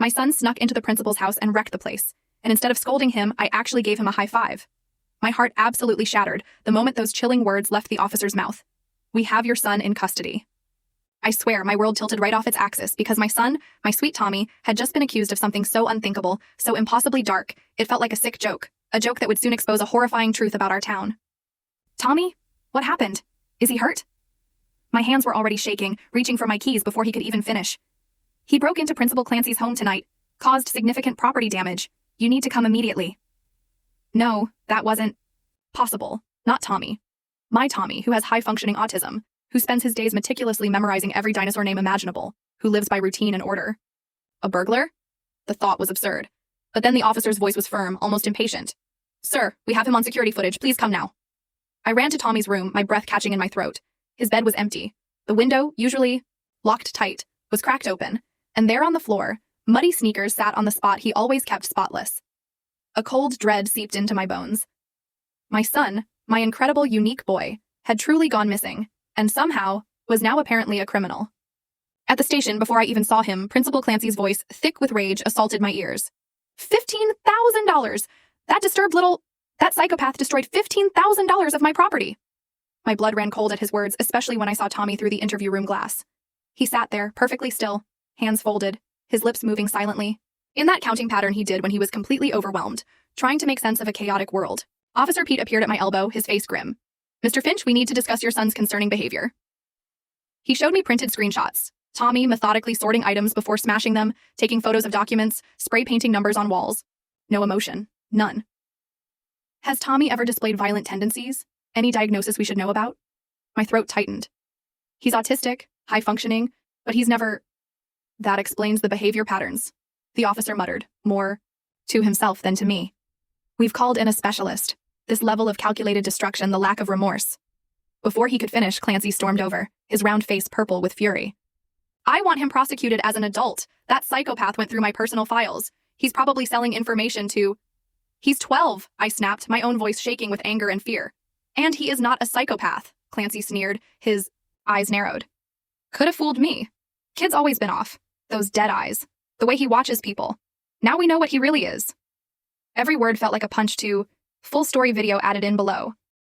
My son snuck into the principal's house and wrecked the place, and instead of scolding him, I actually gave him a high five. My heart absolutely shattered the moment those chilling words left the officer's mouth. We have your son in custody. I swear my world tilted right off its axis because my son, my sweet Tommy, had just been accused of something so unthinkable, so impossibly dark, it felt like a sick joke, a joke that would soon expose a horrifying truth about our town. Tommy? What happened? Is he hurt? My hands were already shaking, reaching for my keys before he could even finish. He broke into Principal Clancy's home tonight, caused significant property damage. You need to come immediately. No, that wasn't possible. Not Tommy. My Tommy, who has high-functioning autism, who spends his days meticulously memorizing every dinosaur name imaginable, who lives by routine and order. A burglar? The thought was absurd. But then the officer's voice was firm, almost impatient. Sir, we have him on security footage. Please come now. I ran to Tommy's room, my breath catching in my throat. His bed was empty. The window, usually locked tight, was cracked open, and there on the floor, muddy sneakers sat on the spot he always kept spotless. A cold dread seeped into my bones. My son, my incredible, unique boy, had truly gone missing, and somehow was now apparently a criminal. At the station, before I even saw him, Principal Clancy's voice, thick with rage, assaulted my ears. $15,000! That psychopath destroyed $15,000 of my property. My blood ran cold at his words, especially when I saw Tommy through the interview room glass. He sat there, perfectly still, hands folded, his lips moving silently, in that counting pattern he did when he was completely overwhelmed, trying to make sense of a chaotic world. Officer Pete appeared at my elbow, his face grim. Mr. Finch, we need to discuss your son's concerning behavior. He showed me printed screenshots. Tommy methodically sorting items before smashing them, taking photos of documents, spray painting numbers on walls. No emotion. None. Has Tommy ever displayed violent tendencies? Any diagnosis we should know about? My throat tightened. He's autistic, high-functioning, but he's never... That explains the behavior patterns. The officer muttered, more to himself than to me. We've called in a specialist. This level of calculated destruction, the lack of remorse. Before he could finish, Clancy stormed over, his round face purple with fury. I want him prosecuted as an adult. That psychopath went through my personal files. He's probably selling information to... He's 12, I snapped, my own voice shaking with anger and fear. And he is not a psychopath, Clancy sneered, his eyes narrowed. Could have fooled me. Kid's always been off. Those dead eyes. The way he watches people. Now we know what he really is. Every word felt like a punch to... Full story video added in below.